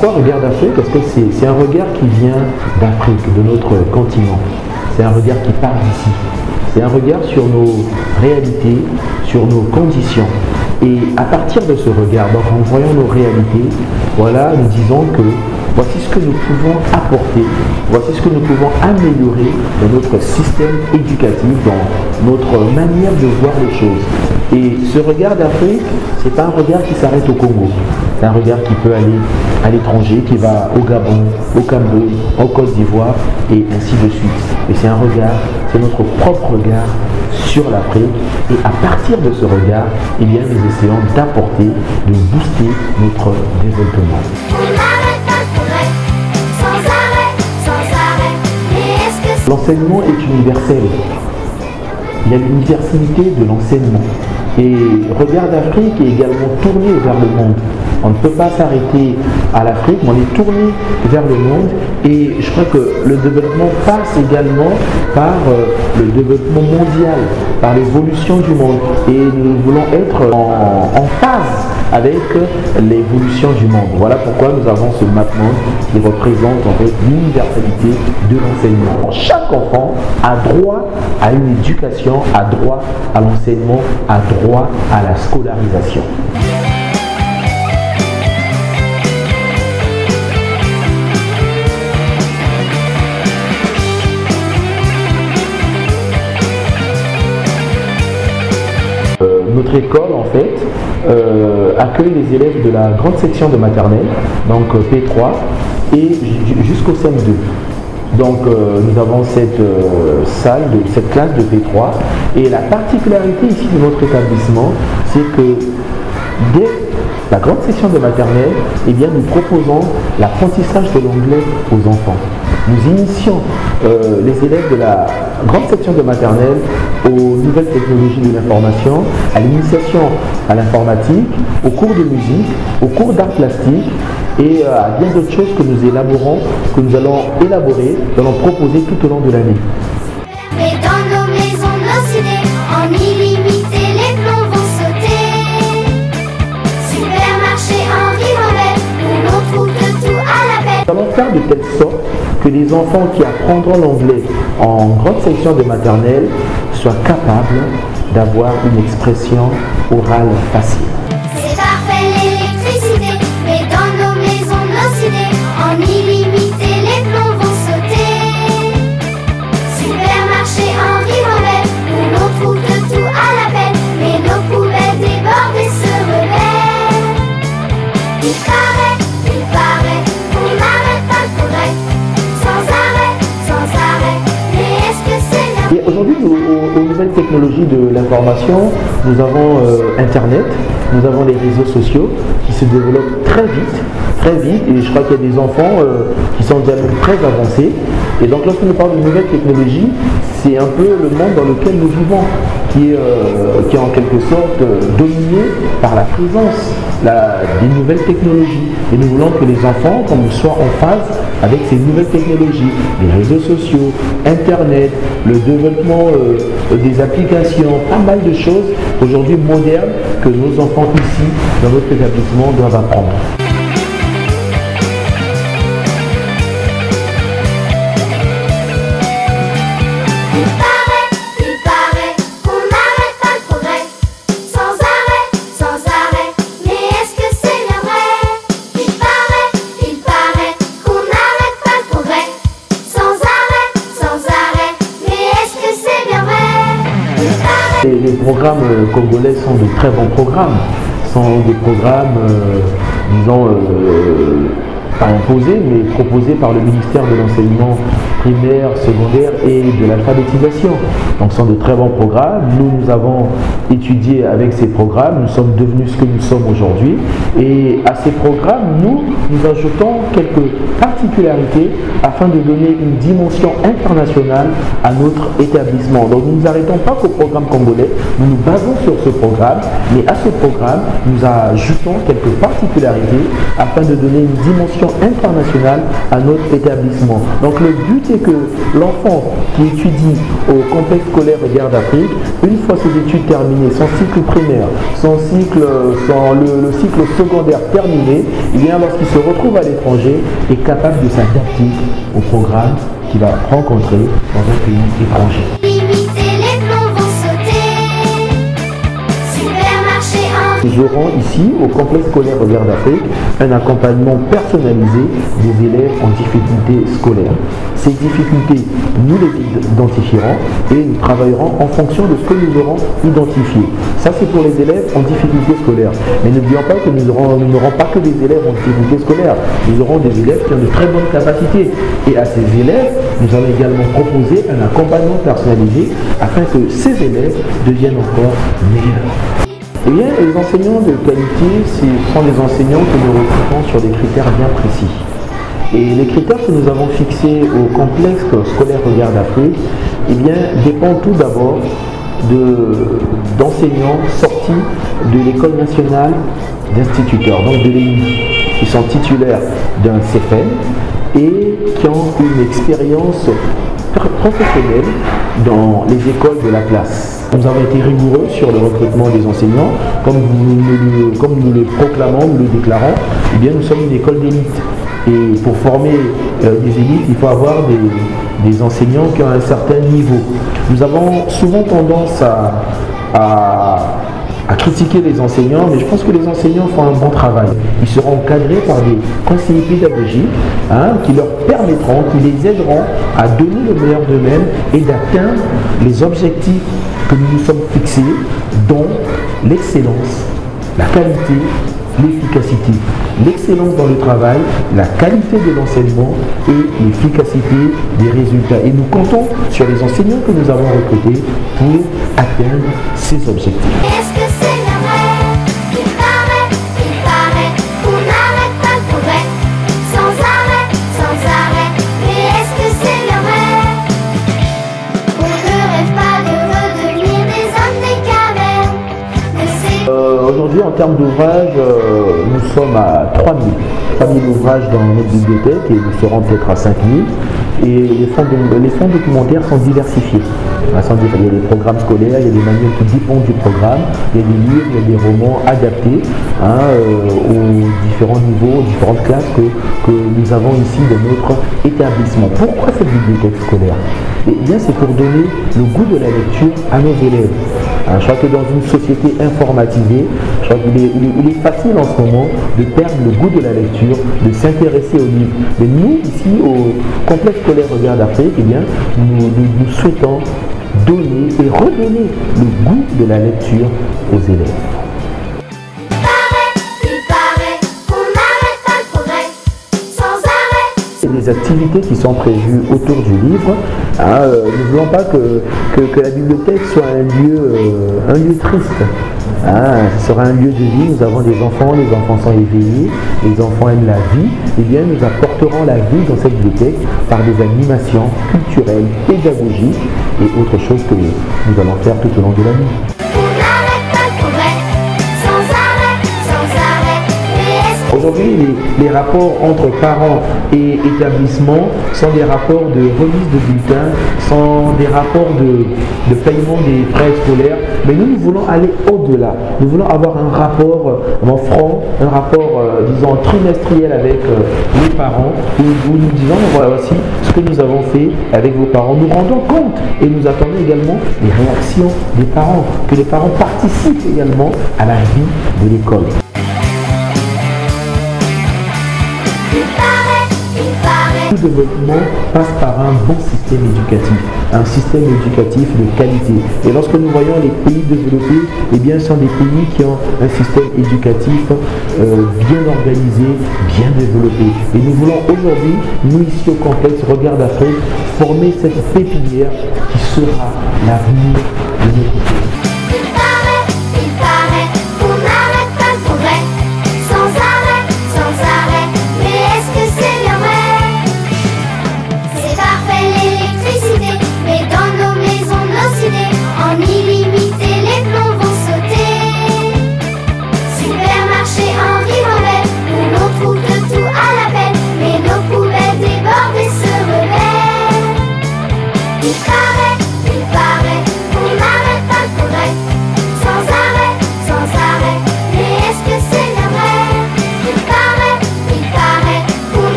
Pourquoi regard d'Afrique? Parce que c'est un regard qui vient d'Afrique, de notre continent. C'est un regard qui part d'ici. C'est un regard sur nos réalités, sur nos conditions. Et à partir de ce regard, donc en voyant nos réalités, voilà, nous disons que voici ce que nous pouvons apporter, voici ce que nous pouvons améliorer dans notre système éducatif, dans notre manière de voir les choses. Et ce regard d'Afrique, ce n'est pas un regard qui s'arrête au Congo. C'est un regard qui peut aller à l'étranger, qui va au Gabon, au Cameroun, en Côte d'Ivoire et ainsi de suite. Et c'est un regard, c'est notre propre regard sur l'Afrique. Et à partir de ce regard, eh bien, nous essayons d'apporter, de booster notre développement. L'enseignement est universel. Il y a l'universalité de l'enseignement. Et Regard d'Afrique est également tourné vers le monde. On ne peut pas s'arrêter à l'Afrique, mais on est tourné vers le monde. Et je crois que le développement passe également par le développement mondial, par l'évolution du monde. Et nous voulons être en phase avec l'évolution du monde. Voilà pourquoi nous avons ce MapMonde qui représente en fait l'universalité de l'enseignement. Chaque enfant a droit à une éducation, a droit à l'enseignement, a droit à la scolarisation. Notre école en fait accueille les élèves de la grande section de maternelle, donc P3 et jusqu'au CM2. Donc nous avons cette salle, cette classe de P3 et la particularité ici de notre établissement, c'est que dès la grande section de maternelle, eh bien, nous proposons l'apprentissage de l'anglais aux enfants. Nous initions les élèves de la grande section de maternelle aux nouvelles technologies de l'information, à l'initiation à l'informatique, aux cours de musique, aux cours d'art plastique et à bien d'autres choses que nous élaborons, que nous allons élaborer, nous allons proposer tout au long de l'année. Mais dans nos maisons, nos cités, en illimité, les plombs vont sauter. Supermarché Henri Lambert, où l'on trouve de tout à la paix. Nous allons faire de telle sorte que les enfants qui apprendront l'anglais en grande section de maternelle soient capables d'avoir une expression orale facile. C'est parfait l'électricité, mais dans nos maisons, nos cités, en illimité, les plombs vont sauter. Supermarché Henri Lambert, où l'on trouve de tout à la peine, mais nos poubelles débordent et se rebellent. Il paraît qu'on n'arrête pas le progrès, sans arrêt, mais est-ce que c'est bien? Aujourd'hui, aux nouvelles technologies de l'information, nous avons Internet, nous avons les réseaux sociaux qui se développent très vite, et je crois qu'il y a des enfants qui sont déjà très avancés. Et donc lorsque nous parlons de nouvelles technologies, c'est un peu le monde dans lequel nous vivons, qui est en quelque sorte dominé par la présence des nouvelles technologies. Et nous voulons que les enfants soient en phase avec ces nouvelles technologies, les réseaux sociaux, Internet, le développement des applications, pas mal de choses aujourd'hui modernes que nos enfants ici, dans notre établissement, doivent apprendre. Il paraît qu'on n'arrête pas le progrès, sans arrêt, mais est-ce que c'est bien vrai? Il paraît qu'on n'arrête pas le progrès, sans arrêt, mais est-ce que c'est bien vrai? Les programmes congolais sont de très bons programmes, sont des programmes, disons, pas imposés, mais proposés par le ministère de l'enseignement primaire, secondaire et de l'alphabétisation. Donc ce sont de très bons programmes. Nous avons étudié avec ces programmes, nous sommes devenus ce que nous sommes aujourd'hui. Et à ces programmes, nous ajoutons quelques particularités afin de donner une dimension internationale à notre établissement. Donc nous ne nous arrêtons pas qu'au programme congolais, nous nous basons sur ce programme, mais à ce programme, nous ajoutons quelques particularités afin de donner une dimension internationale à notre établissement. Donc le but est que l'enfant qui étudie au complexe scolaire Regard d'Afrique, une fois ses études terminées, son cycle primaire, le cycle secondaire terminé, et bien lorsqu'il se retrouve à l'étranger, est capable de s'adapter au programme qu'il va rencontrer dans un pays étranger. Nous aurons ici, au complexe scolaire Regard d'Afrique, un accompagnement personnalisé des élèves en difficulté scolaire. Ces difficultés, nous les identifierons et nous travaillerons en fonction de ce que nous aurons identifié. Ça, c'est pour les élèves en difficulté scolaire. Mais n'oublions pas que nous n'aurons pas que des élèves en difficulté scolaire. Nous aurons des élèves qui ont de très bonnes capacités. Et à ces élèves, nous allons également proposer un accompagnement personnalisé afin que ces élèves deviennent encore meilleurs. Eh bien, les enseignants de qualité, ce sont des enseignants que nous recrutons sur des critères bien précis. Et les critères que nous avons fixés au complexe scolaire Regard d'Afrique, eh bien, dépendent tout d'abord d'enseignants sortis de l'École nationale d'instituteurs, donc de l'ENI, qui sont titulaires d'un CFM et qui ont une expérience professionnelle dans les écoles de la place. Nous avons été rigoureux sur le recrutement des enseignants, comme nous le proclamons, nous le déclarons. Eh bien, nous sommes une école d'élite. Et pour former des élites, il faut avoir des enseignants qui ont un certain niveau. Nous avons souvent tendance à critiquer les enseignants, mais je pense que les enseignants font un bon travail. Ils seront encadrés par des conseillers pédagogiques qui leur permettront, qui les aideront à donner le meilleur d'eux-mêmes et d'atteindre les objectifs que nous nous sommes fixés, dont l'excellence, la qualité, l'efficacité. L'excellence dans le travail, la qualité de l'enseignement et l'efficacité des résultats. Et nous comptons sur les enseignants que nous avons recrutés pour atteindre ces objectifs. Est-ce que c'est la vraie? Il paraît qu'on n'arrête pas le progrès, sans arrêt. Mais est-ce que c'est la vraie? On ne rêve pas de redevenir des hommes des cavernes. Aujourd'hui, en termes d'ouvrages, nous sommes à 3000 ouvrages dans notre bibliothèque et nous serons peut-être à 5000. Et les fonds documentaires sont diversifiés. Il y a des programmes scolaires, il y a des manuels qui dépendent du programme, il y a des livres, il y a des romans adaptés aux différents niveaux, aux différentes classes que nous avons ici dans notre établissement. Pourquoi cette bibliothèque scolaire? Eh bien, c'est pour donner le goût de la lecture à nos élèves. Je crois que dans une société informatisée, je crois qu'il est facile en ce moment de perdre le goût de la lecture, de s'intéresser aux livres. Mais nous, ici, au complexe scolaire Regard d'Afrique, eh bien, nous souhaitons donner et redonner le goût de la lecture aux élèves. Il paraît qu'on n'arrête pas le progrès, sans arrêt. Des activités qui sont prévues autour du livre. Ne voulons pas que la bibliothèque soit un lieu triste. Ce sera un lieu de vie. Nous avons des enfants, les enfants sont éveillés, les enfants aiment la vie. Eh bien, nous apporterons la vie dans cette bibliothèque par des animations culturelles, pédagogiques et autres choses que nous allons faire tout au long de l'année. Aujourd'hui, les rapports entre parents et établissements sont des rapports de remise de bulletins, sont des rapports de paiement des frais scolaires, mais nous voulons aller au-delà. Nous voulons avoir un rapport franc, un rapport, disons, trimestriel avec les parents, où nous disons, voilà, voici ce que nous avons fait avec vos parents. Nous rendons compte et nous attendons également les réactions des parents, que les parents participent également à la vie de l'école. Tout développement passe par un bon système éducatif de qualité. Et lorsque nous voyons les pays développés, eh bien, ce sont des pays qui ont un système éducatif bien organisé, bien développé. Et nous voulons aujourd'hui, nous ici au complexe Regard d'Afrique, former cette pépinière qui sera l'avenir de notre pays.